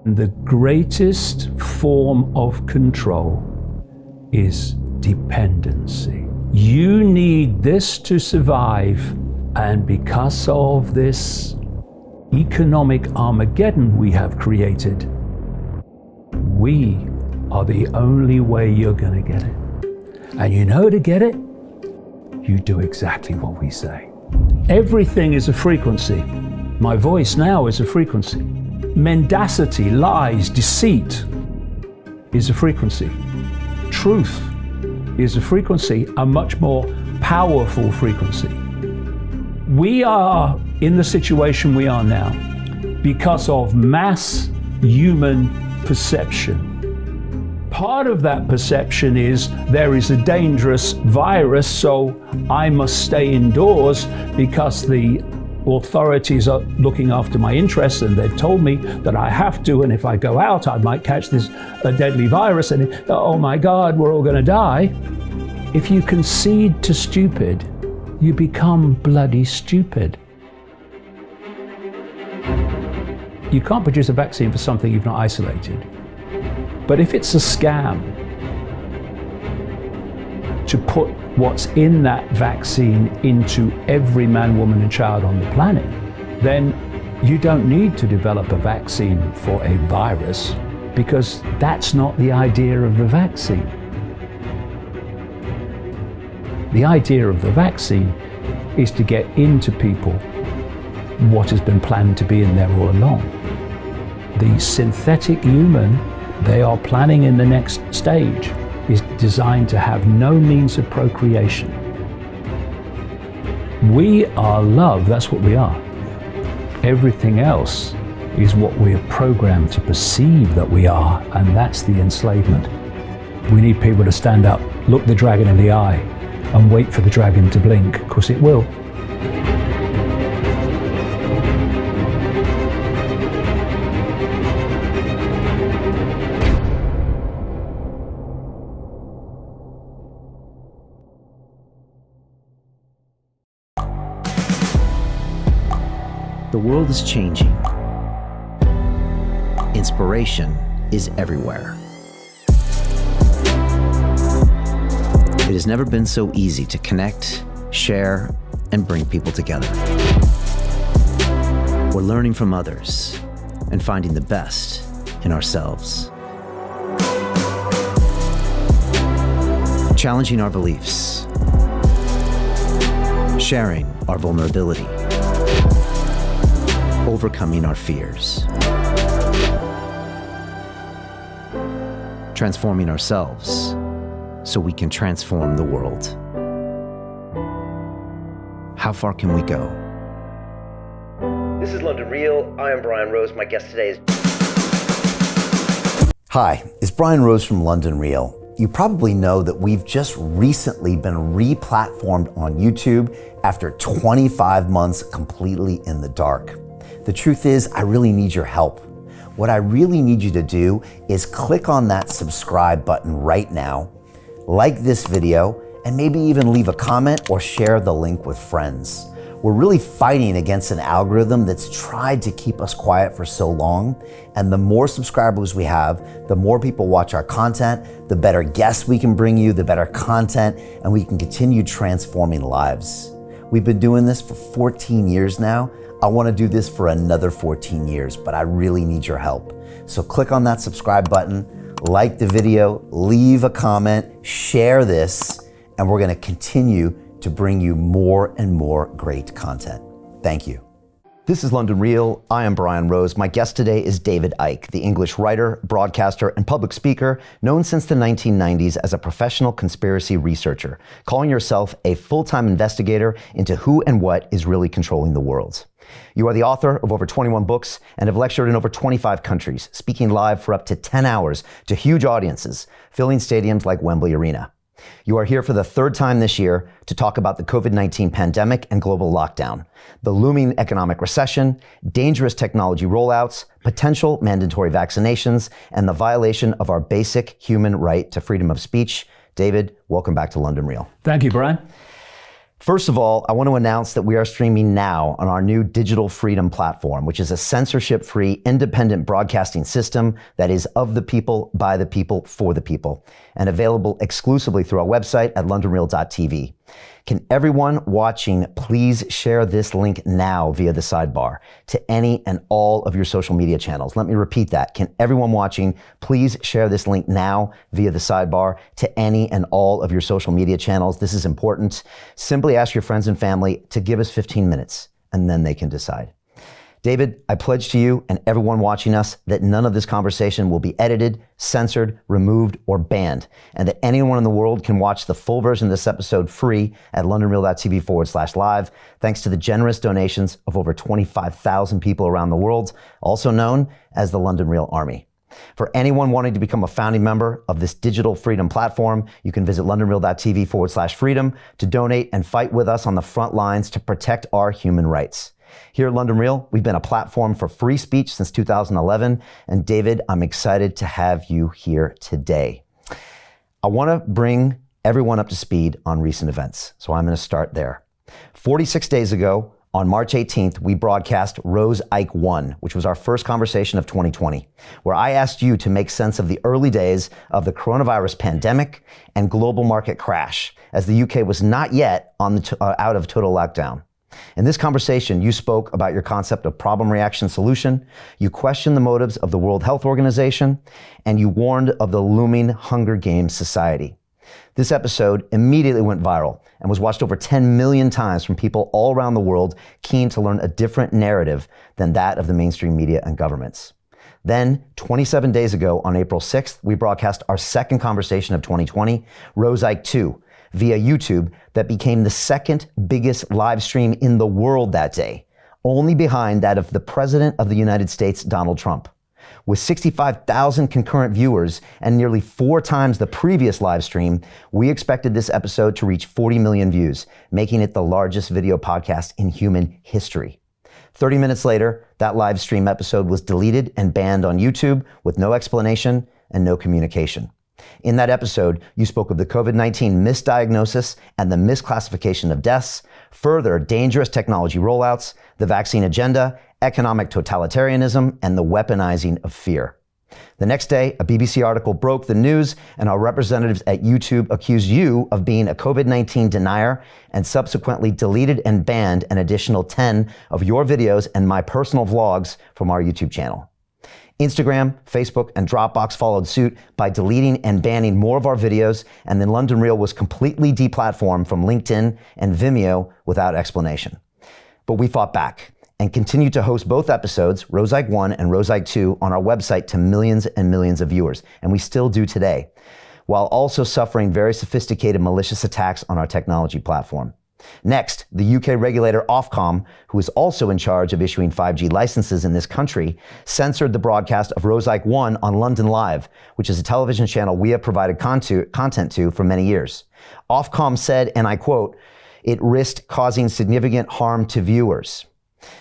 The greatest form of control is dependency. You need this to survive, and because of this economic Armageddon we have created, we are the only way you're going to get it. And you know, to get it, you do exactly what we say. Everything is a frequency. My voice now is a frequency. Mendacity, lies, deceit is a frequency. Truth is a frequency, a much more powerful frequency. We are in the situation we are now because of mass human perception. Part of that perception is there is a dangerous virus, so I must stay indoors because the authorities are looking after my interests and they've told me that I have to, and if I go out I might catch this deadly virus and oh my God, we're all going to die. If you concede to stupid, you become bloody stupid. You can't produce a vaccine for something you've not isolated. But if it's a scam to put what's in that vaccine into every man, woman, and child on the planet, then you don't need to develop a vaccine for a virus, because that's not the idea of the vaccine. The idea of the vaccine is to get into people what has been planned to be in there all along. The synthetic human they are planning in the next stage is designed to have no means of procreation. We are love, that's what we are. Everything else is what we are programmed to perceive that we are, and that's the enslavement. We need people to stand up, look the dragon in the eye, and wait for the dragon to blink, because it will. The world is changing. Inspiration is everywhere. It has never been so easy to connect, share, and bring people together. We're learning from others and finding the best in ourselves. Challenging our beliefs. Sharing our vulnerability. Overcoming our fears. Transforming ourselves so we can transform the world. How far can we go? This is London Real. I am Brian Rose. My guest today is... Hi, it's Brian Rose from London Real. You probably know that we've just recently been re-platformed on YouTube after 25 months completely in the dark. The truth is, I really need your help. What I really need you to do is click on that subscribe button right now, like this video, and maybe even leave a comment or share the link with friends. We're really fighting against an algorithm that's tried to keep us quiet for so long, and the more subscribers we have, the more people watch our content, the better guests we can bring you, the better content, and we can continue transforming lives. We've been doing this for 14 years now. I want to do this for another 14 years, but I really need your help. So click on that subscribe button, like the video, leave a comment, share this, and we're going to continue to bring you more and more great content. Thank you. This is London Real. I am Brian Rose. My guest today is David Icke, the English writer, broadcaster, and public speaker known since the 1990s as a professional conspiracy researcher, calling yourself a full-time investigator into who and what is really controlling the world. You are the author of over 21 books and have lectured in over 25 countries, speaking live for up to 10 hours to huge audiences, filling stadiums like Wembley Arena. You are here for the third time this year to talk about the COVID-19 pandemic and global lockdown, the looming economic recession, dangerous technology rollouts, potential mandatory vaccinations, and the violation of our basic human right to freedom of speech. David, welcome back to London Real. Thank you, Brian. First of all, I want to announce that we are streaming now on our new Digital Freedom platform, which is a censorship-free, independent broadcasting system that is of the people, by the people, for the people, and available exclusively through our website at londonreal.tv. Can everyone watching please share this link now via the sidebar to any and all of your social media channels? Let me repeat that. Can everyone watching please share this link now via the sidebar to any and all of your social media channels? This is important. Simply ask your friends and family to give us 15 minutes, and then they can decide. David, I pledge to you and everyone watching us that none of this conversation will be edited, censored, removed, or banned, and that anyone in the world can watch the full version of this episode free at londonreal.tv/live, thanks to the generous donations of over 25,000 people around the world, also known as the London Real Army. For anyone wanting to become a founding member of this digital freedom platform, you can visit londonreal.tv/freedom to donate and fight with us on the front lines to protect our human rights. Here at London Real, we've been a platform for free speech since 2011, and David, I'm excited to have you here today. I want to bring everyone up to speed on recent events, so I'm going to start there. 46 days ago, on March 18th, we broadcast Rose Icke 1, which was our first conversation of 2020, where I asked you to make sense of the early days of the coronavirus pandemic and global market crash, as the UK was not yet out of total lockdown. In this conversation, you spoke about your concept of problem, reaction, solution, you questioned the motives of the World Health Organization, and you warned of the looming Hunger Games society. This episode immediately went viral and was watched over 10 million times from people all around the world keen to learn a different narrative than that of the mainstream media and governments. Then, 27 days ago, on April 6th, we broadcast our second conversation of 2020, Rose Icke 2, via YouTube, that became the second biggest live stream in the world that day, only behind that of the President of the United States, Donald Trump. With 65,000 concurrent viewers and nearly 4 times the previous live stream, we expected this episode to reach 40 million views, making it the largest video podcast in human history. 30 minutes later, that live stream episode was deleted and banned on YouTube with no explanation and no communication. In that episode, you spoke of the COVID-19 misdiagnosis and the misclassification of deaths, further dangerous technology rollouts, the vaccine agenda, economic totalitarianism, and the weaponizing of fear. The next day, a BBC article broke the news, and our representatives at YouTube accused you of being a COVID-19 denier and subsequently deleted and banned an additional 10 of your videos and my personal vlogs from our YouTube channel. Instagram, Facebook, and Dropbox followed suit by deleting and banning more of our videos, and then London Real was completely deplatformed from LinkedIn and Vimeo without explanation. But we fought back and continued to host both episodes, Rose Icke 1 and Rose Icke 2, on our website to millions and millions of viewers, and we still do today, while also suffering very sophisticated malicious attacks on our technology platform. Next, the UK regulator Ofcom, who is also in charge of issuing 5G licenses in this country, censored the broadcast of Rose Icke 1 on London Live, which is a television channel we have provided content to for many years. Ofcom said, and I quote, "It risked causing significant harm to viewers."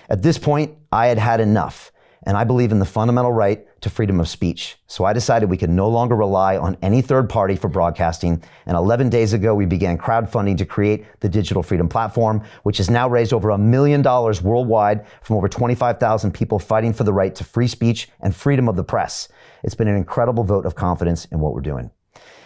At this point, I had had enough, and I believe in the fundamental right to freedom of speech. So I decided we could no longer rely on any third party for broadcasting, and 11 days ago we began crowdfunding to create the Digital Freedom Platform, which has now raised over $1 million worldwide from over 25,000 people fighting for the right to free speech and freedom of the press. It's been an incredible vote of confidence in what we're doing.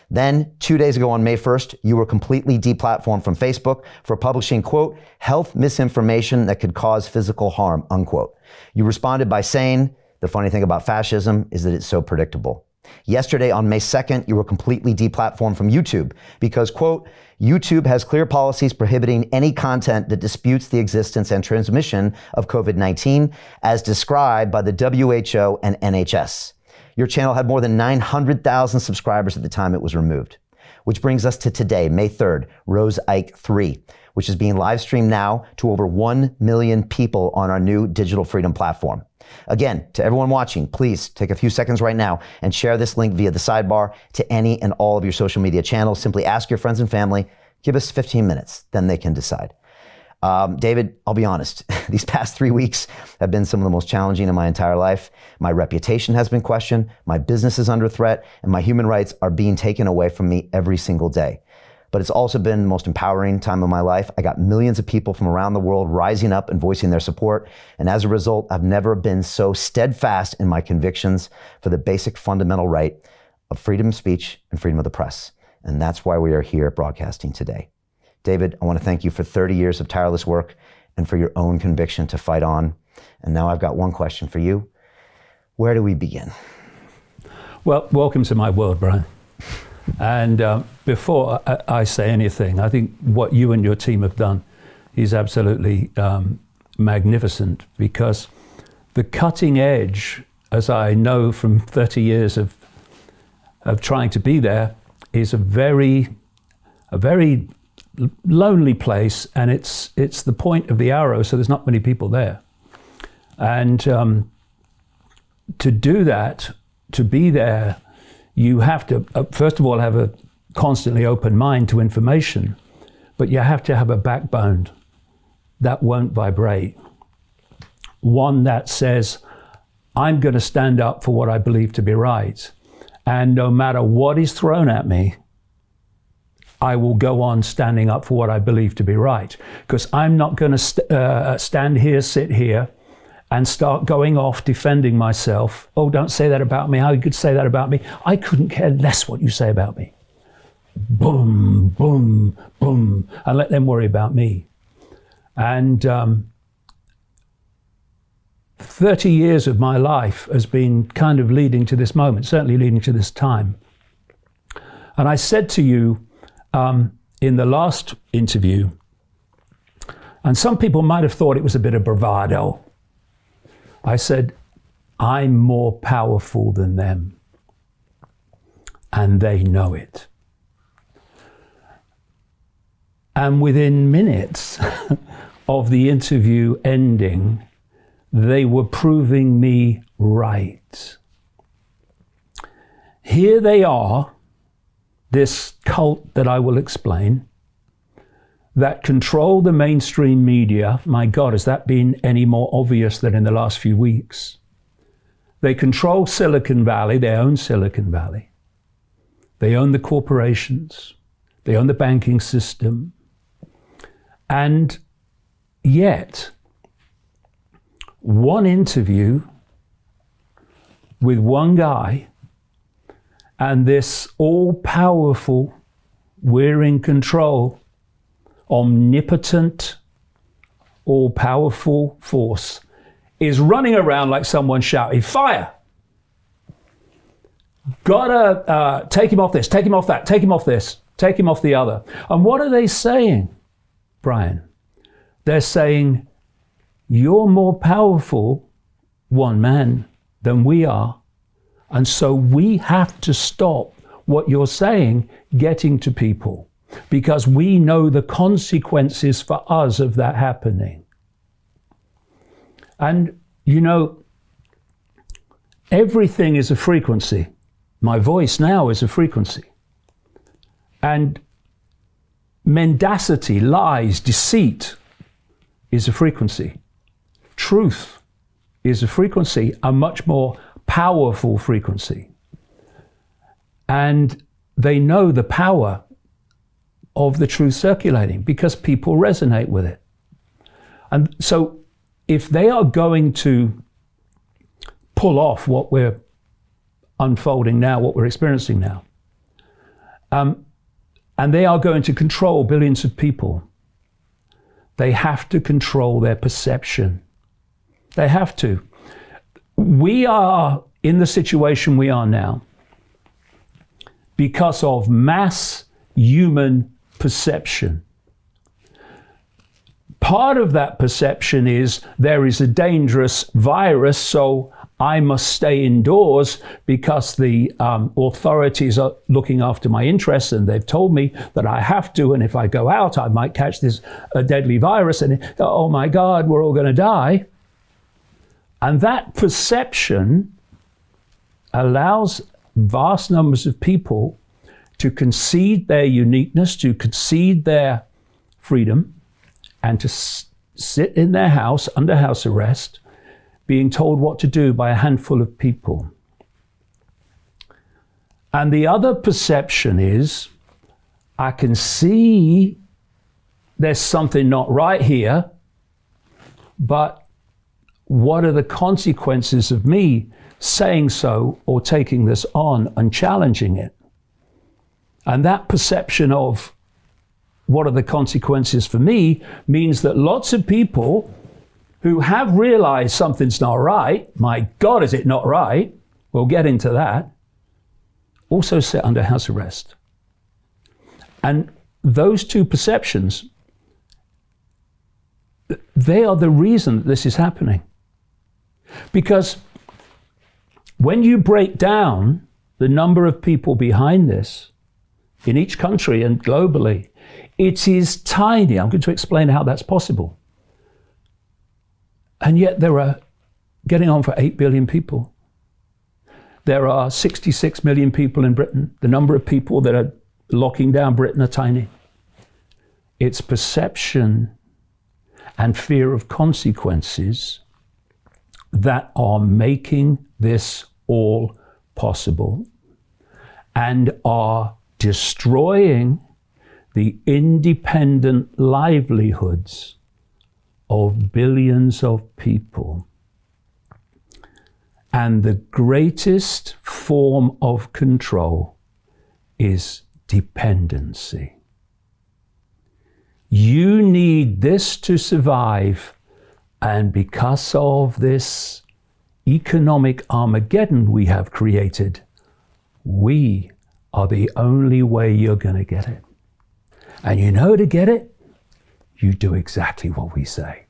Then, 2 days ago on May 1st, you were completely deplatformed from Facebook for publishing, quote, health misinformation that could cause physical harm, unquote. You responded by saying, the funny thing about fascism is that it's so predictable. Yesterday, on May 2nd, you were completely deplatformed from YouTube because, quote, YouTube has clear policies prohibiting any content that disputes the existence and transmission of COVID-19 as described by the WHO and NHS. Your channel had more than 900,000 subscribers at the time it was removed. Which brings us to today, May 3rd, Rose Icke 3, which is being live streamed now to over 1 million people on our new Digital Freedom platform. Again, to everyone watching, please take a few seconds right now and share this link via the sidebar to any and all of your social media channels. Simply ask your friends and family, give us 15 minutes, then they can decide. David, I'll be honest, these past 3 weeks have been some of the most challenging in my entire life. My reputation has been questioned, my business is under threat, and my human rights are being taken away from me every single day. but it's also been the most empowering time of my life. I got millions of people from around the world rising up and voicing their support. And as a result, I've never been so steadfast in my convictions for the basic fundamental right of freedom of speech and freedom of the press. And that's why we are here broadcasting today. David, I want to thank you for 30 years of tireless work and for your own conviction to fight on. And now I've got one question for you. Where do we begin? Well, welcome to my world, Brian. And before I say anything, I think what you and your team have done is absolutely magnificent, because the cutting edge, as I know from 30 years of trying to be there, is a very lonely place, and it's the point of the arrow, so there's not many people there. And to do that, to be there, you have to, first of all, have a constantly open mind to information, but you have to have a backbone that won't vibrate. One that says, I'm going to stand up for what I believe to be right. And no matter what is thrown at me, I will go on standing up for what I believe to be right. Because I'm not going to stand here, sit here, and start going off defending myself. Oh, don't say that about me. How you could say that about me? I couldn't care less what you say about me. Boom, boom, boom. And let them worry about me. And 30 years of my life has been kind of leading to this moment, certainly leading to this time. And I said to you in the last interview, and some people might have thought it was a bit of bravado, I said, I'm more powerful than them, and they know it. And within minutes of the interview ending, they were proving me right. Here they are, this cult that I will explain, that control the mainstream media. My God, has that been any more obvious than in the last few weeks? They control Silicon Valley, they own Silicon Valley. They own the corporations, they own the banking system. And yet, one interview with one guy, and this all-powerful, we're in control, omnipotent, all-powerful force is running around like someone shouting, fire! Gotta take him off this, take him off that, take him off this, take him off the other. And what are they saying, Brian? They're saying, you're more powerful, one man, than we are. And so we have to stop what you're saying getting to people, because we know the consequences for us of that happening. And, you know, everything is a frequency. My voice now is a frequency. And mendacity, lies, deceit is a frequency. Truth is a frequency, a much more powerful frequency. And they know the power of the truth circulating because people resonate with it. And so if they are going to pull off what we're unfolding now, what we're experiencing now, and they are going to control billions of people, they have to control their perception. They have to. We are in the situation we are now because of mass human perception. Part of that perception is there is a dangerous virus, so I must stay indoors because the authorities are looking after my interests and they've told me that I have to, and if I go out I might catch this deadly virus and oh my God, we're all going to die. And that perception allows vast numbers of people to concede their uniqueness, to concede their freedom, and to sit in their house under house arrest, being told what to do by a handful of people. And the other perception is I can see there's something not right here, but what are the consequences of me saying so or taking this on and challenging it? And that perception of what are the consequences for me means that lots of people who have realized something's not right, my God, is it not right? We'll get into that, also sit under house arrest. And those two perceptions, they are the reason that this is happening. Because when you break down the number of people behind this in each country and globally, it is tiny. I'm going to explain how that's possible. And yet there are getting on for 8 billion people. There are 66 million people in Britain. The number of people that are locking down Britain are tiny. It's perception and fear of consequences that are making this all possible and are destroying the independent livelihoods of billions of people. And the greatest form of control is dependency. You need this to survive, and because of this economic Armageddon we have created, we are the only way you're going to get it. And you know, to get it, you do exactly what we say.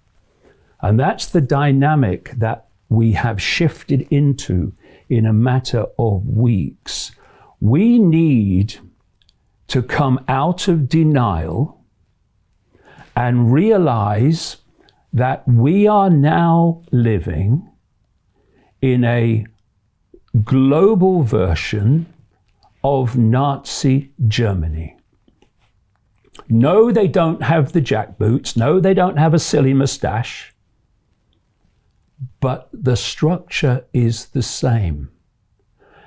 And that's the dynamic that we have shifted into in a matter of weeks. We need to come out of denial and realize that we are now living in a global version of Nazi Germany. No, they don't have the jackboots. No, they don't have a silly mustache. But the structure is the same.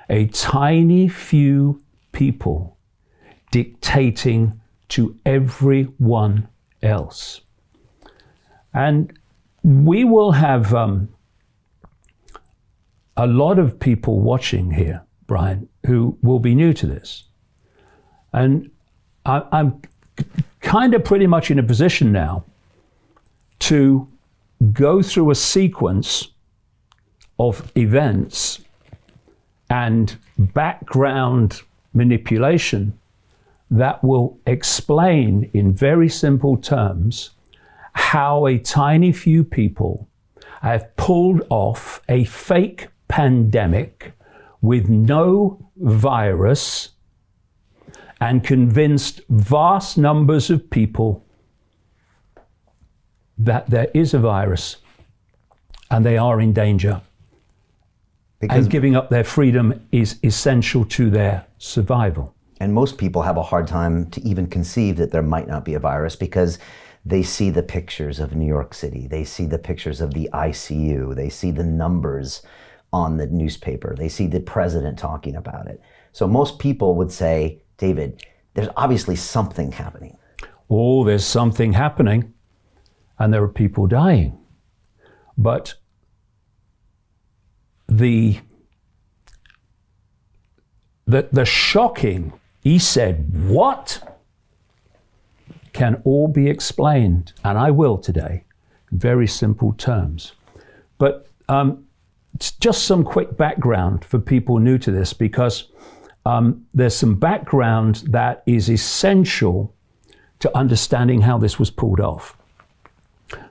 A tiny few people dictating to everyone else. And we will have a lot of people watching here, Brian, who will be new to this. And I'm kind of pretty much in a position now to go through a sequence of events and background manipulation that will explain in very simple terms how a tiny few people have pulled off a fake pandemic with no virus and convinced vast numbers of people that there is a virus and they are in danger. Because and giving up their freedom is essential to their survival. And most people have a hard time to even conceive that there might not be a virus because they see the pictures of New York City. They see the pictures of the ICU. They see the numbers on the newspaper. They see the president talking about it. So most people would say, David, there's obviously something happening. Oh, there's something happening, and there are people dying. But the shocking, he said, what? Can all be explained, and I will today, in very simple terms. But just some quick background for people new to this, because there's some background that is essential to understanding how this was pulled off.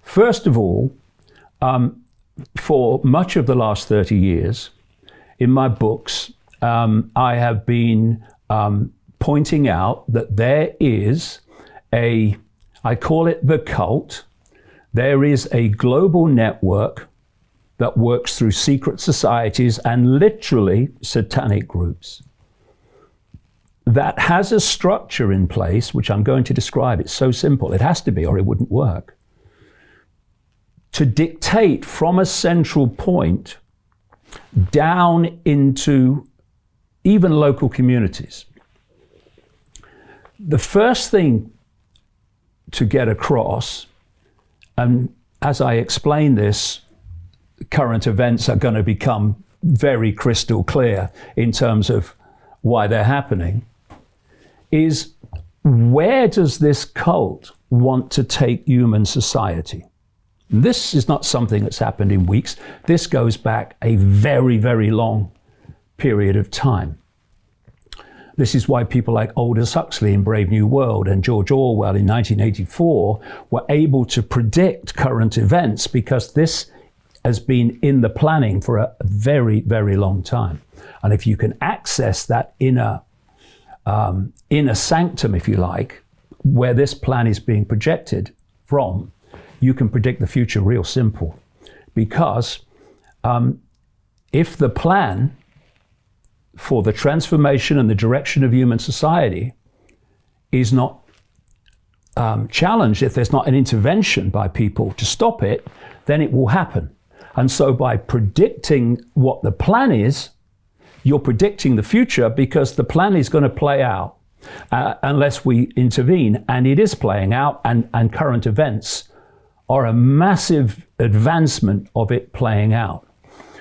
First of all, for much of the last 30 years, in my books, I have been pointing out that there is I call it the cult. There is a global network that works through secret societies and literally satanic groups that has a structure in place, which I'm going to describe. It's so simple. It has to be, or it wouldn't work. To dictate from a central point down into even local communities. the first thing to get across, and as I explain this, current events are going to become very crystal clear in terms of why they're happening, is where does this cult want to take human society? This is not something that's happened in weeks. This goes back a very, very long period of time. This is why people like Aldous Huxley in Brave New World and George Orwell in 1984 were able to predict current events, because this has been in the planning for a very, very long time. And if you can access that inner sanctum, if you like, where this plan is being projected from, you can predict the future real simple. Because if the plan for the transformation and the direction of human society is not challenged, if there's not an intervention by people to stop it, then it will happen. And so by predicting what the plan is, you're predicting the future, because the plan is going to play out unless we intervene. And it is playing out, and current events are a massive advancement of it playing out.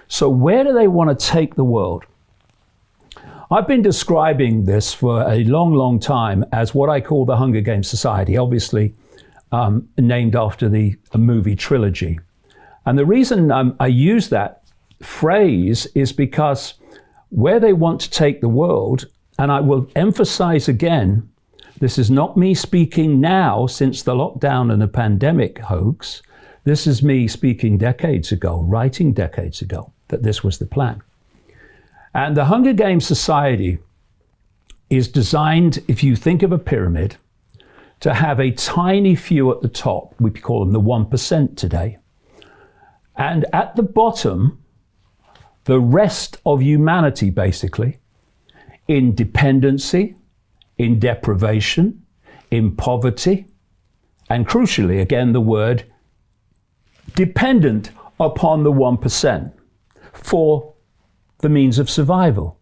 So where do they want to take the world? I've been describing this for a long, long time as what I call the Hunger Games Society, obviously named after the movie trilogy. And the reason I use that phrase is because where they want to take the world, and I will emphasize again, this is not me speaking now since the lockdown and the pandemic hoax. This is me speaking decades ago, writing decades ago, that this was the plan. And the Hunger Games Society is designed, if you think of a pyramid, to have a tiny few at the top. We call them the 1% today. And at the bottom, the rest of humanity, basically, in dependency, in deprivation, in poverty, and crucially, again, the word dependent upon the 1% for the means of survival.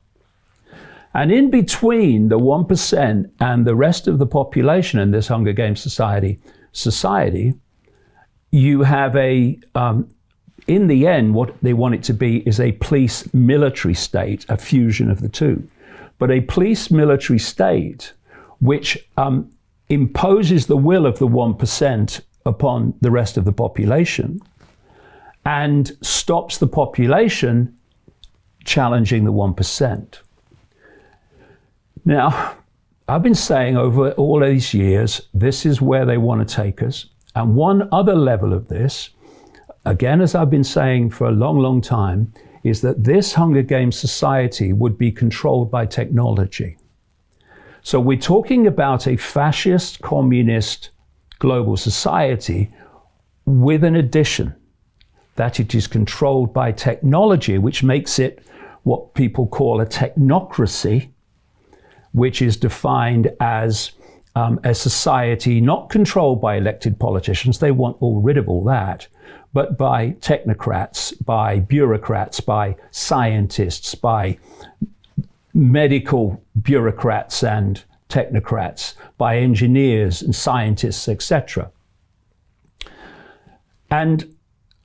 And in between the 1% and the rest of the population in this Hunger Games society, you have in the end, what they want it to be is a police military state, a fusion of the two. But a police military state which imposes the will of the 1% upon the rest of the population and stops the population challenging the 1%. Now, I've been saying over all these years, this is where they want to take us. And one other level of this, again, as I've been saying for a long, long time, is that this Hunger Games society would be controlled by technology. So we're talking about a fascist, communist, global society with an addition, that it is controlled by technology, which makes it what people call a technocracy, which is defined as a society not controlled by elected politicians. They want rid of all that, but by technocrats, by bureaucrats, by scientists, by medical bureaucrats and technocrats, by engineers and scientists, etc. And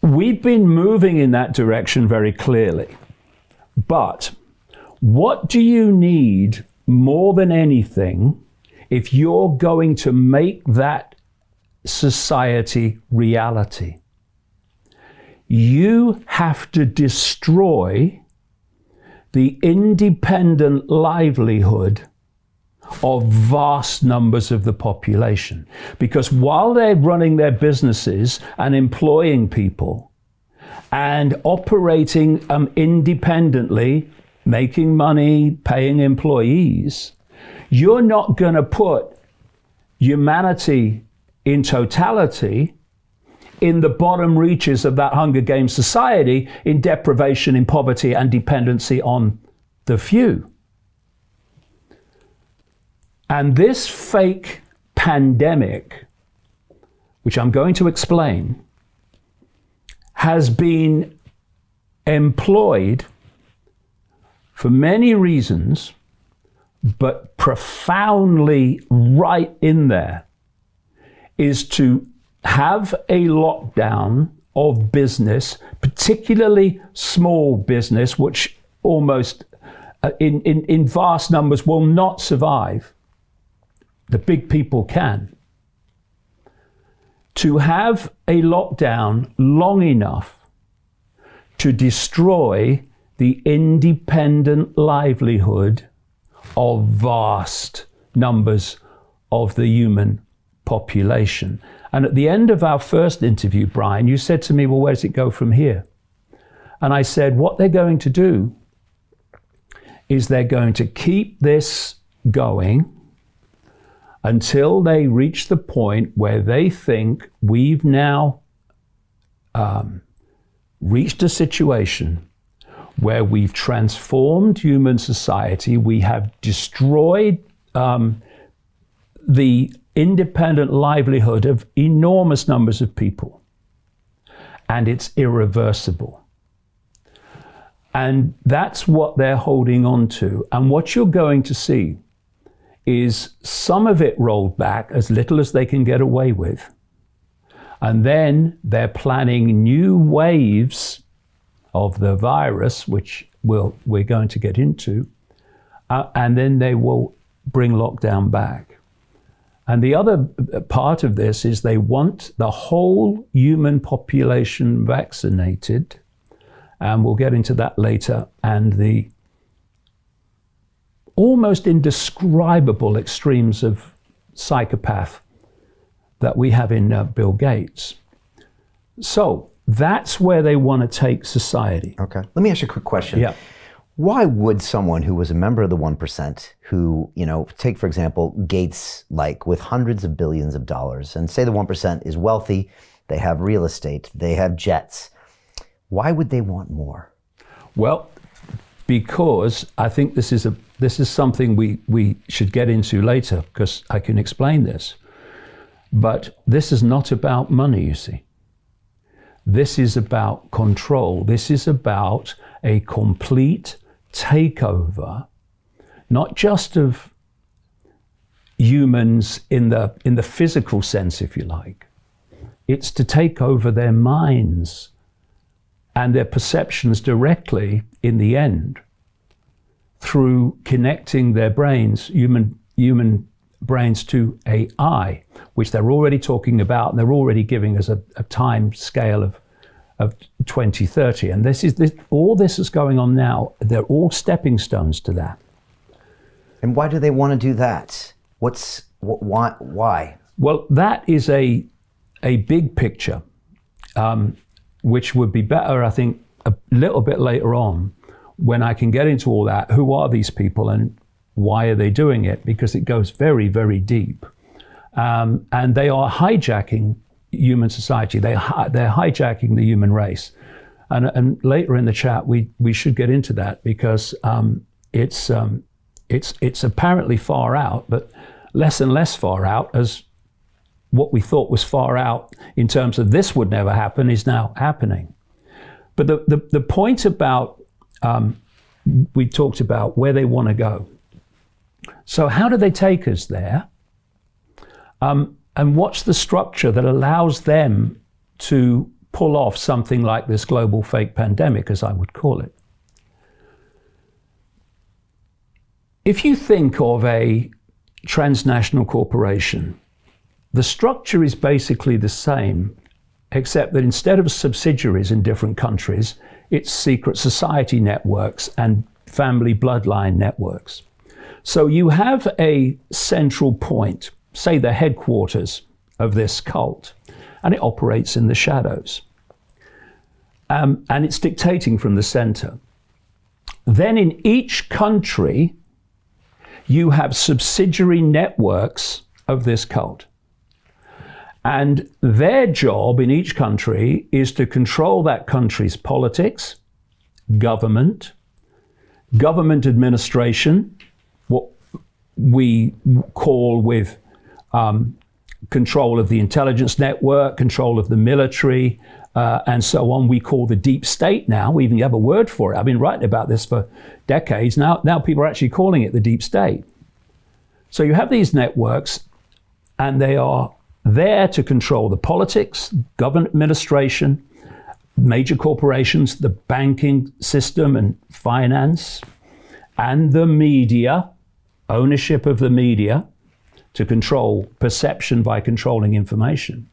we've been moving in that direction very clearly. But what do you need more than anything if you're going to make that society reality? You have to destroy the independent livelihood of vast numbers of the population. Because while they're running their businesses and employing people and operating independently, making money, paying employees, you're not going to put humanity in totality in the bottom reaches of that Hunger Games society in deprivation, in poverty, and dependency on the few. And this fake pandemic, which I'm going to explain, has been employed for many reasons, but profoundly right in there is to have a lockdown of business, particularly small business, which almost in vast numbers will not survive. The big people can. To have a lockdown long enough to destroy the independent livelihood of vast numbers of the human population. And at the end of our first interview, Brian, you said to me, well, where does it go from here? And I said, what they're going to do is they're going to keep this going until they reach the point where they think we've now reached a situation where we've transformed human society, we have destroyed the independent livelihood of enormous numbers of people, and it's irreversible. And that's what they're holding on to. And what you're going to see is some of it rolled back, as little as they can get away with. And then they're planning new waves of the virus, which we're going to get into, and then they will bring lockdown back. And the other part of this is they want the whole human population vaccinated, and we'll get into that later, and the almost indescribable extremes of psychopath that we have in Bill Gates. So that's where they want to take society. Okay. Let me ask you a quick question. Yeah. Why would someone who was a member of the 1%, who, take, for example, Gates, like with hundreds of billions of dollars, and say the 1% is wealthy, they have real estate, they have jets, why would they want more? Well, because I think this is something we should get into later, because I can explain this. But this is not about money, you see. This is about control. This is about a complete takeover, not just of humans in the physical sense, if you like. It's to take over their minds and their perceptions directly in the end through connecting their brains, human brains, to AI, which they're already talking about, and they're already giving us a time scale of 2030. And all this is going on now. They're all stepping stones to that. And why do they want to do that? Why? Well, that is a big picture, which would be better, I think, a little bit later on, when I can get into all that. Who are these people and why are they doing it? Because it goes very, very deep. And they are hijacking human society. They're hijacking the human race. And later in the chat, we should get into that, because it's apparently far out, but less and less far out, as what we thought was far out in terms of this would never happen is now happening. But the point about, we talked about where they want to go. So how do they take us there? And what's the structure that allows them to pull off something like this global fake pandemic, as I would call it? If you think of a transnational corporation, the structure is basically the same, except that instead of subsidiaries in different countries, it's secret society networks and family bloodline networks. So you have a central point, say the headquarters of this cult, and it operates in the shadows. And it's dictating from the center. Then in each country, you have subsidiary networks of this cult. And their job in each country is to control that country's politics, government administration, what we call with control of the intelligence network, control of the military, and so on. We call the deep state now. We even have a word for it. I've been writing about this for decades. Now people are actually calling it the deep state. So you have these networks, and they are there to control the politics, government administration, major corporations, the banking system and finance, and the media, ownership of the media, to control perception by controlling information.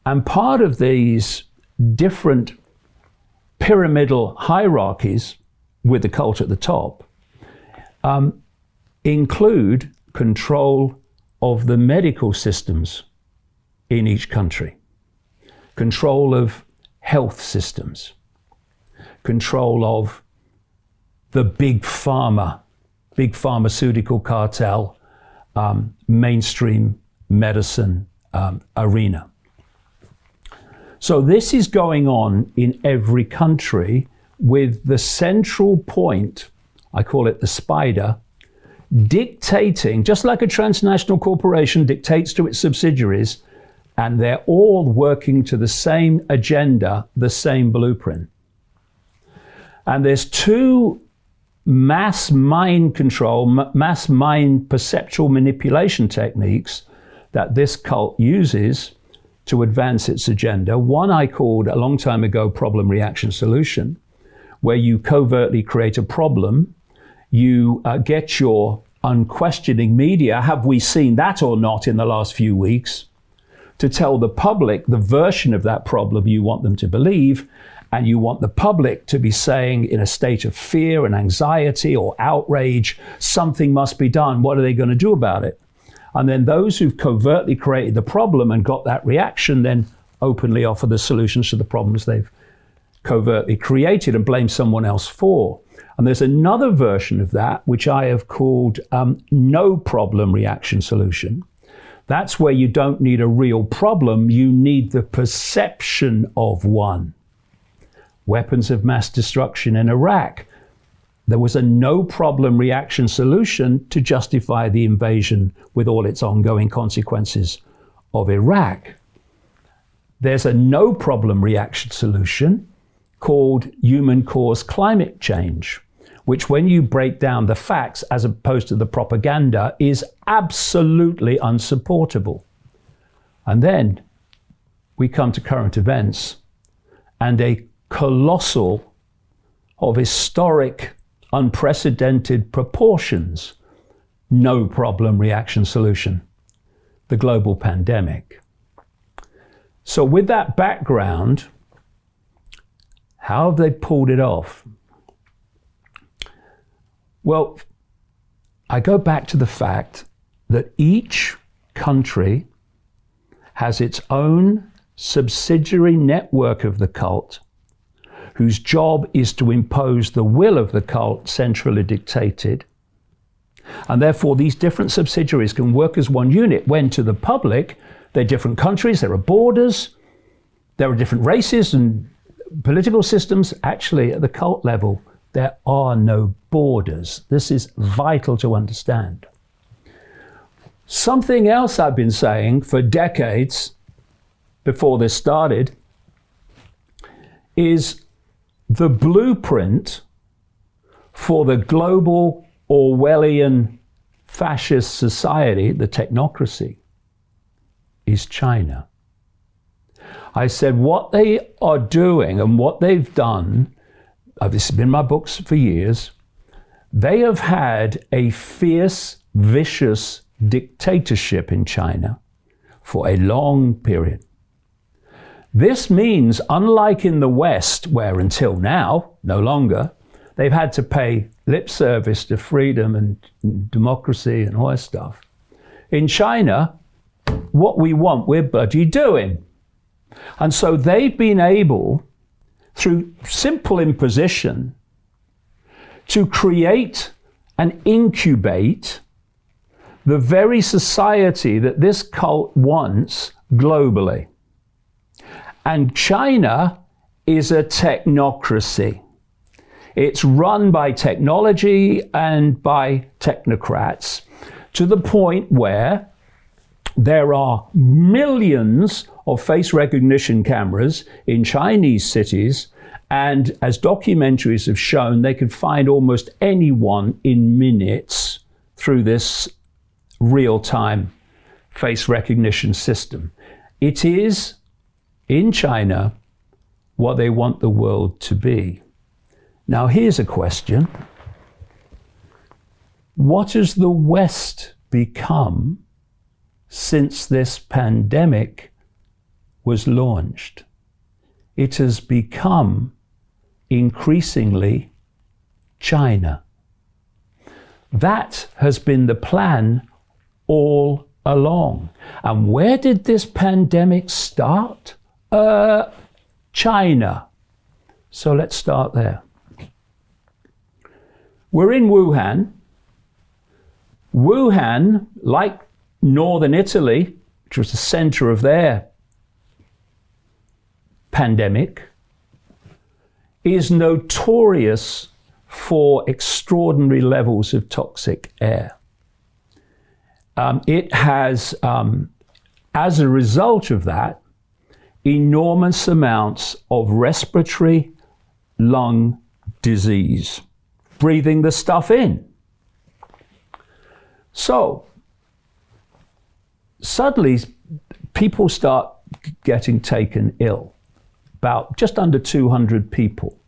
And part of these different pyramidal hierarchies with the cult at the top include control of the medical systems in each country, control of health systems, control of the big pharmaceutical cartel, mainstream medicine arena. So this is going on in every country, with the central point, I call it the spider, dictating, just like a transnational corporation dictates to its subsidiaries, and they're all working to the same agenda, the same blueprint. And there's two mass mind control, mass mind perceptual manipulation techniques that this cult uses to advance its agenda. One I called a long time ago problem, reaction, solution, where you covertly create a problem, you get your unquestioning media, have we seen that or not in the last few weeks, to tell the public the version of that problem you want them to believe, and you want the public to be saying in a state of fear and anxiety or outrage, something must be done, what are they going to do about it? And then those who've covertly created the problem and got that reaction then openly offer the solutions to the problems they've covertly created and blame someone else for. And there's another version of that, which I have called no problem reaction solution. That's where you don't need a real problem, you need the perception of one. Weapons of mass destruction in Iraq. There was a no problem reaction solution to justify the invasion with all its ongoing consequences of Iraq. There's a no problem reaction solution called human caused climate change, which, when you break down the facts as opposed to the propaganda, is absolutely unsupportable. And then we come to current events and a colossal, of historic, unprecedented proportions, no problem reaction solution, the global pandemic. So with that background, how have they pulled it off? Well, I go back to the fact that each country has its own subsidiary network of the cult, whose job is to impose the will of the cult centrally dictated. And therefore, these different subsidiaries can work as one unit when, to the public, they're different countries, there are borders, there are different races and political systems. Actually, at the cult level, there are no borders. This is vital to understand. Something else I've been saying for decades before this started is the blueprint for the global Orwellian fascist society, the technocracy, is China. I said what they are doing and what they've done, this has been in my books for years, they have had a fierce, vicious dictatorship in China for a long period. This means, unlike in the West, where until now, no longer, they've had to pay lip service to freedom and democracy and all that stuff. In China, what we want, we're bloody doing. And so they've been able, through simple imposition, to create and incubate the very society that this cult wants globally. And China is a technocracy. It's run by technology and by technocrats, to the point where there are millions of face recognition cameras in Chinese cities, and as documentaries have shown, they could find almost anyone in minutes through this real-time face recognition system. It is, in China, what they want the world to be. Now, here's a question. What has the West become since this pandemic was launched? It has become increasingly China. That has been the plan all along. And where did this pandemic start? China. So let's start there. We're in Wuhan. Wuhan, like northern Italy, which was the center of their pandemic, is notorious for extraordinary levels of toxic air. It has, as a result of that, enormous amounts of respiratory lung disease, breathing the stuff in. So suddenly people start getting taken ill, about just under 200 people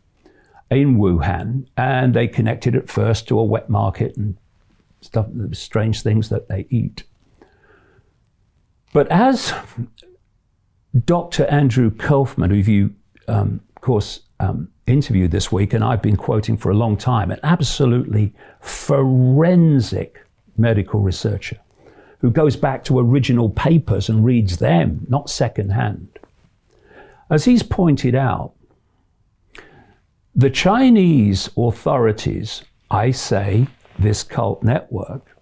in Wuhan, and they connected at first to a wet market and stuff, strange things that they eat. But as Dr. Andrew Kaufman, who you, of course, interviewed this week, and I've been quoting for a long time, an absolutely forensic medical researcher who goes back to original papers and reads them, not secondhand. As he's pointed out, the Chinese authorities, I say, this cult network,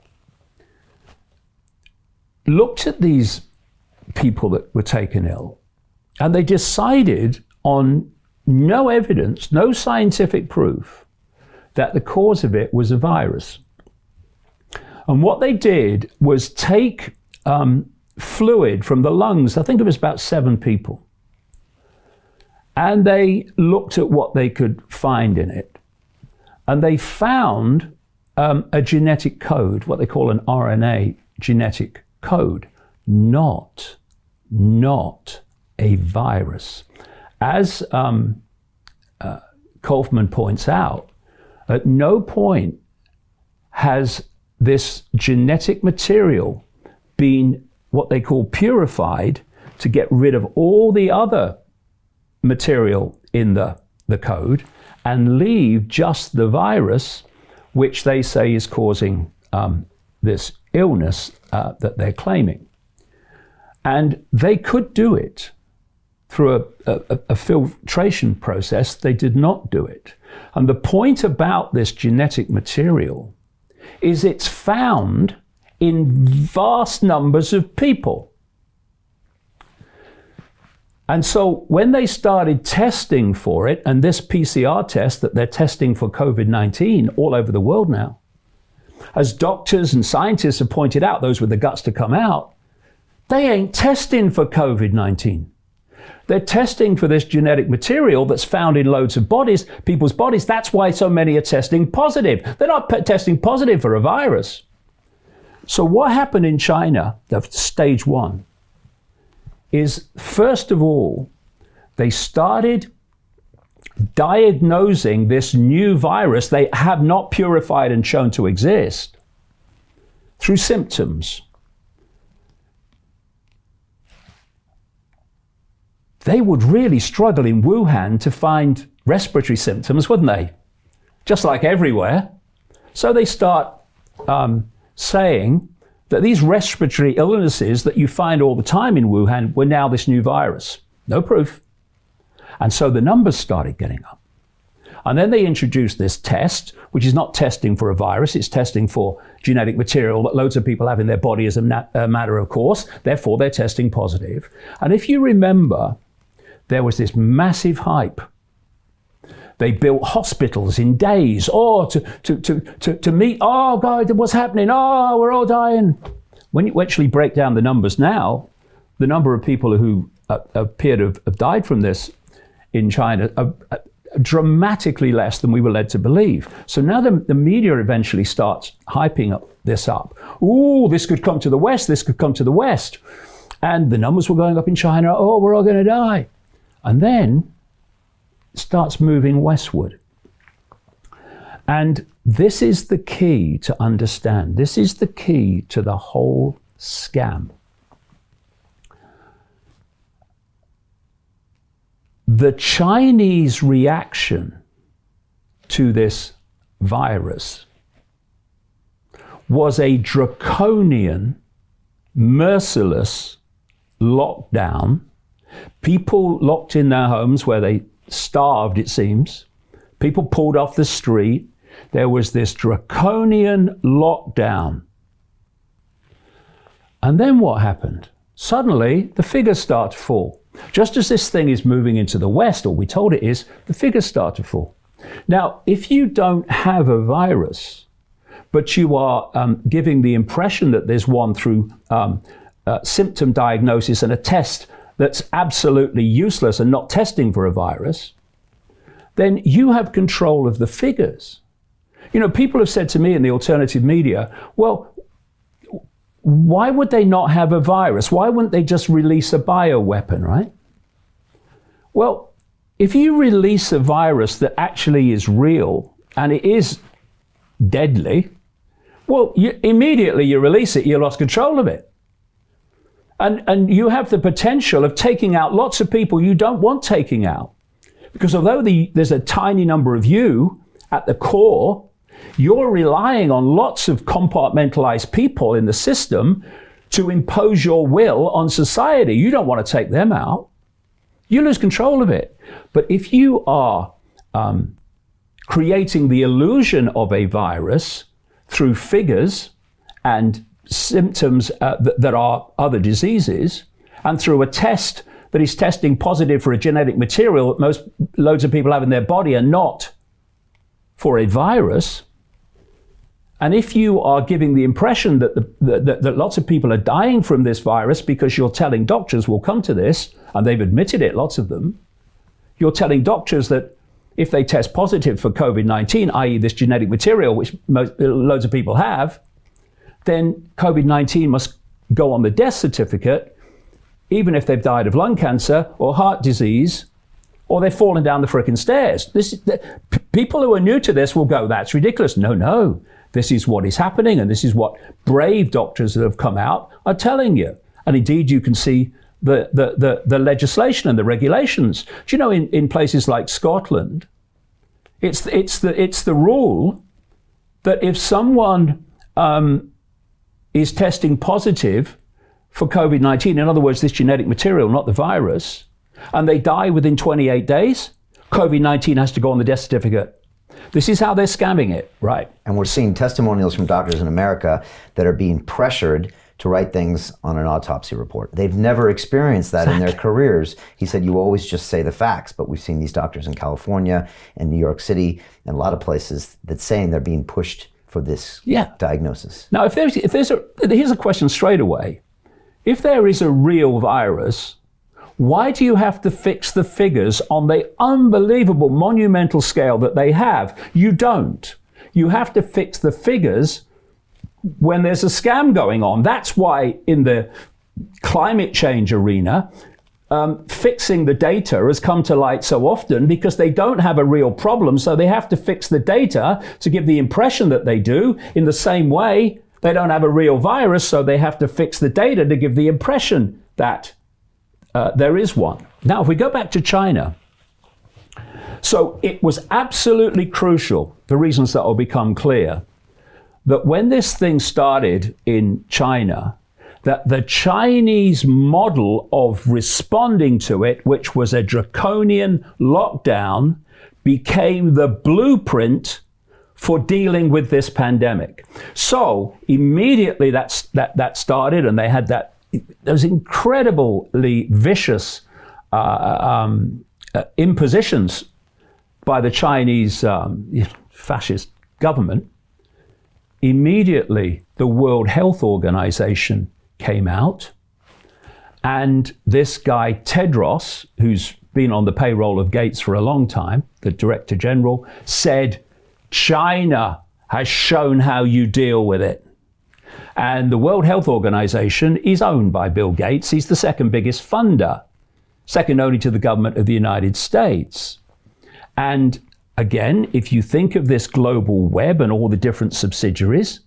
looked at these people that were taken ill, and they decided on no evidence, no scientific proof that the cause of it was a virus. And what they did was take fluid from the lungs, I think it was about 7 people, and they looked at what they could find in it. And they found a genetic code, what they call an RNA genetic code, not a virus. As Kaufman points out, at no point has this genetic material been what they call purified to get rid of all the other material in the code and leave just the virus, which they say is causing this illness that they're claiming. And they could do it through a filtration process. They did not do it. And the point about this genetic material is it's found in vast numbers of people. And so when they started testing for it, and this PCR test that they're testing for COVID-19 all over the world now, as doctors and scientists have pointed out, those with the guts to come out, they ain't testing for COVID-19. They're testing for this genetic material that's found in loads of bodies, people's bodies. That's why so many are testing positive. They're not testing positive for a virus. So what happened in China, stage 1, is first of all, they started diagnosing this new virus they have not purified and shown to exist through symptoms. They would really struggle in Wuhan to find respiratory symptoms, wouldn't they? Just like everywhere. So they start saying that these respiratory illnesses that you find all the time in Wuhan were now this new virus. No proof. And so the numbers started getting up. And then they introduced this test, which is not testing for a virus, it's testing for genetic material that loads of people have in their body as a matter of course. Therefore, they're testing positive. And if you remember, there was this massive hype. They built hospitals in days, to meet, oh God, what's happening? Oh, we're all dying. When you actually break down the numbers now, the number of people who appear to have died from this in China dramatically less than we were led to believe. So now the media eventually starts hyping this up. Ooh, this could come to the West, this could come to the West. And the numbers were going up in China. Oh, we're all going to die. And then it starts moving westward. And this is the key to understand. This is the key to the whole scam. The Chinese reaction to this virus was a draconian, merciless lockdown. People locked in their homes where they starved, it seems. People pulled off the street. There was this draconian lockdown. And then what happened? Suddenly, the figures start to fall. Just as this thing is moving into the West, or we told it is, the figures start to fall. Now, if you don't have a virus, but you are giving the impression that there's one through symptom diagnosis and a test that's absolutely useless and not testing for a virus, then you have control of the figures. You know, people have said to me in the alternative media, well, why would they not have a virus? Why wouldn't they just release a bioweapon, right? Well, if you release a virus that actually is real and it is deadly, well, immediately you release it, you lost control of it. And you have the potential of taking out lots of people you don't want taking out. Because although there's a tiny number of you at the core, you're relying on lots of compartmentalized people in the system to impose your will on society. You don't want to take them out. You lose control of it. But if you are creating the illusion of a virus through figures and symptoms that are other diseases, and through a test that is testing positive for a genetic material that loads of people have in their body and not for a virus, and if you are giving the impression that lots of people are dying from this virus because you're telling doctors, we'll come to this, and they've admitted it, lots of them, you're telling doctors that if they test positive for COVID-19, i.e. this genetic material, which loads of people have, then COVID-19 must go on the death certificate, even if they've died of lung cancer or heart disease, or they've fallen down the frickin' stairs. People who are new to this will go, that's ridiculous. No, this is what is happening, and this is what brave doctors that have come out are telling you. And indeed, you can see the legislation and the regulations. Do you know, in places like Scotland, it's the rule that if someone is testing positive for COVID-19, in other words, this genetic material, not the virus, and they die within 28 days, COVID-19 has to go on the death certificate. This is how they're scamming it, right? And we're seeing testimonials from doctors in America that are being pressured to write things on an autopsy report. They've never experienced that in their careers. He said, you always just say the facts, but we've seen these doctors in California and New York City and a lot of places that saying they're being pushed for this diagnosis. Now, here's a question straight away. If there is a real virus, why do you have to fix the figures on the unbelievable monumental scale that they have? You don't. You have to fix the figures when there's a scam going on. That's why in the climate change arena, fixing the data has come to light so often, because they don't have a real problem, so they have to fix the data to give the impression that they do. In the same way, they don't have a real virus, so they have to fix the data to give the impression that there is one. Now, if we go back to China, so it was absolutely crucial, for reasons that will become clear, that when this thing started in China, that the Chinese model of responding to it, which was a draconian lockdown, became the blueprint for dealing with this pandemic. So immediately that started, and they had those incredibly vicious impositions by the Chinese fascist government. Immediately, the World Health Organization came out, and this guy Tedros, who's been on the payroll of Gates for a long time, the Director General, said, China has shown how you deal with it. And the World Health Organization is owned by Bill Gates. He's the second biggest funder, second only to the government of the United States. And again, if you think of this global web and all the different subsidiaries,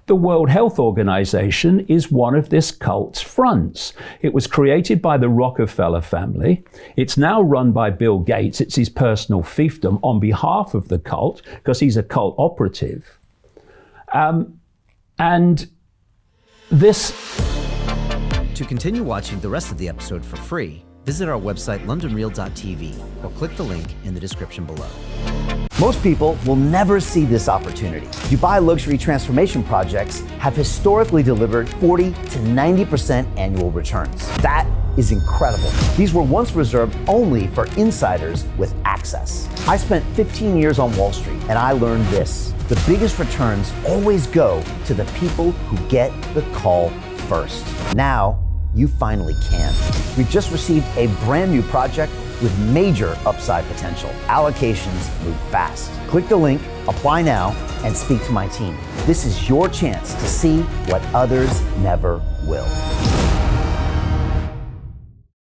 the World Health Organization is one of this cult's fronts. It was created by the Rockefeller family. It's now run by Bill Gates. It's his personal fiefdom on behalf of the cult, because he's a cult operative. And this... To continue watching the rest of the episode for free, visit our website londonreal.tv or click the link in the description below. Most people will never see this opportunity. Dubai luxury transformation projects have historically delivered 40 to 90% annual returns. That is incredible. These were once reserved only for insiders with access. I spent 15 years on Wall Street, and I learned this: the biggest returns always go to the people who get the call first. Now, you finally can. We've just received a brand new project with major upside potential. Allocations move fast. Click the link, apply now, and speak to my team. This is your chance to see what others never will.